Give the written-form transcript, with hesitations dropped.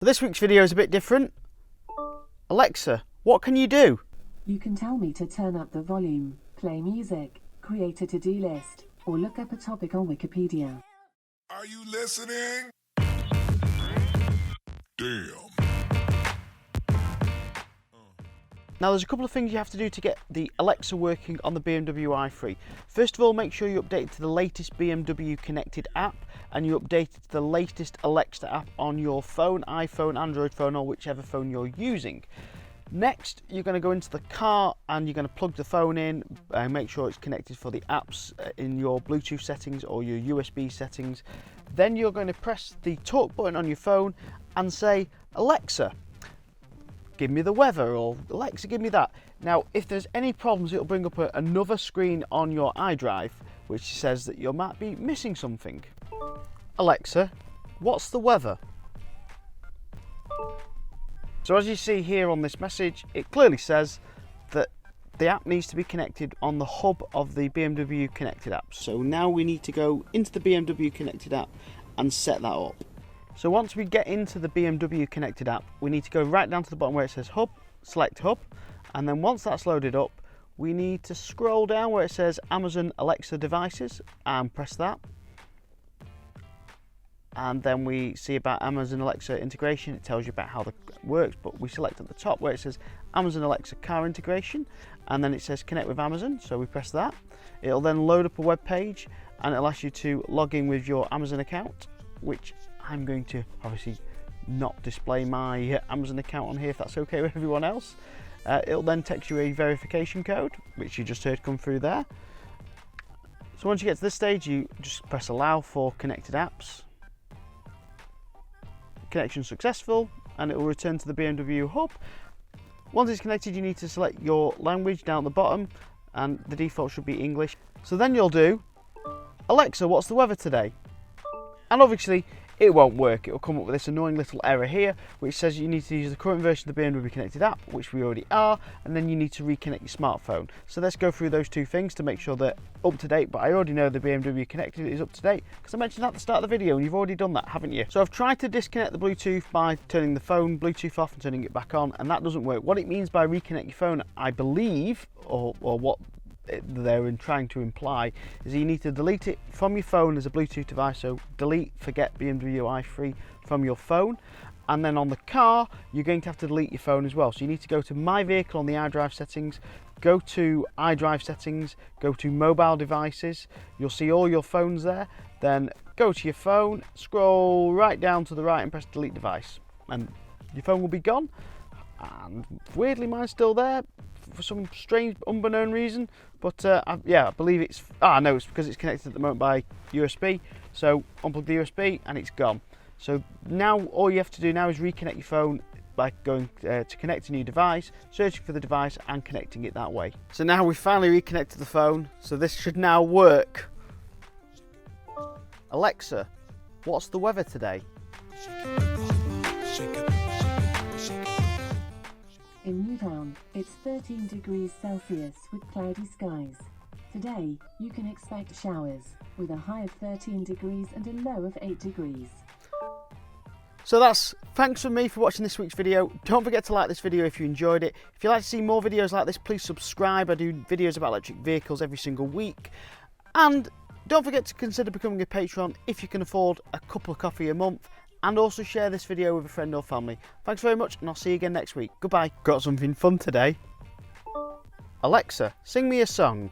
So this week's video is a bit different. Alexa, what can you do? You can tell me to turn up the volume, play music, create a to-do list, or look up a topic on Wikipedia. Are you listening? Damn. Now there's a couple of things you have to do to get the Alexa working on the BMW i3. First of all, make sure you update to the latest BMW connected app and you update it to the latest Alexa app on your phone, iPhone, Android phone, or whichever phone you're using. Next, you're going to go into the car and you're going to plug the phone in and make sure it's connected for the apps in your Bluetooth settings or your USB settings. Then you're going to press the talk button on your phone and say, Alexa, give me the weather, or Alexa, give me that. Now, if there's any problems, it'll bring up another screen on your iDrive, which says that you might be missing something. Alexa, what's the weather? So as you see here on this message, it clearly says that the app needs to be connected on the hub of the BMW connected app. So now we need to go into the BMW connected app and set that up. So once we get into the BMW connected app, we need to go right down to the bottom where it says hub, select hub, and then once that's loaded up, we need to scroll down where it says Amazon Alexa devices and press that. And then we see about Amazon Alexa integration. It tells you about how it works, but we select at the top where it says Amazon Alexa car integration, and then it says connect with Amazon, so we press that. It'll then load up a web page and it'll ask you to log in with your Amazon account, which I'm going to obviously not display my Amazon account on here if that's okay with everyone else. It'll then text you a verification code, which you just heard come through there. So once you get to this stage, you just press allow for connected apps. Connection successful, and it will return to the BMW hub. Once it's connected, you need to select your language down at the bottom, and the default should be English. So then you'll do, Alexa, what's the weather today? And obviously it won't work. It will come up with this annoying little error here which says you need to use the current version of the BMW connected app, which we already are, and then you need to reconnect your smartphone. So let's go through those two things to make sure they're up to date, but I already know the BMW connected is up to date because I mentioned that at the start of the video and you've already done that, haven't you? So I've tried to disconnect the Bluetooth by turning the phone Bluetooth off and turning it back on, and that doesn't work. What it means by reconnect your phone, I believe, or what they're trying to imply, is you need to delete it from your phone as a Bluetooth device. So delete, forget BMW i3 from your phone, and then on the car you're going to have to delete your phone as well. So you need to go to My Vehicle on the iDrive settings, go to iDrive settings, go to mobile devices, you'll see all your phones there, then go to your phone, scroll right down to the right and press delete device, and your phone will be gone. And weirdly mine's still there for some strange unbeknown reason, but I believe it's no, it's because it's connected at the moment by USB. So unplug the USB and it's gone. So now all you have to do now is reconnect your phone by going to connect a new device, searching for the device and connecting it that way. So now we've finally reconnected the phone, so this should now work. Alexa, what's the weather today? In Newtown, it's 13 degrees Celsius with cloudy skies. Today, you can expect showers, with a high of 13 degrees and a low of 8 degrees. So thanks for me for watching this week's video. Don't forget to like this video if you enjoyed it. If you'd like to see more videos like this, please subscribe. I do videos about electric vehicles every single week. And don't forget to consider becoming a patron if you can afford a cup of coffee a month. And also share this video with a friend or family. Thanks very much, and I'll see you again next week. Goodbye. Got something fun today. Alexa, sing me a song.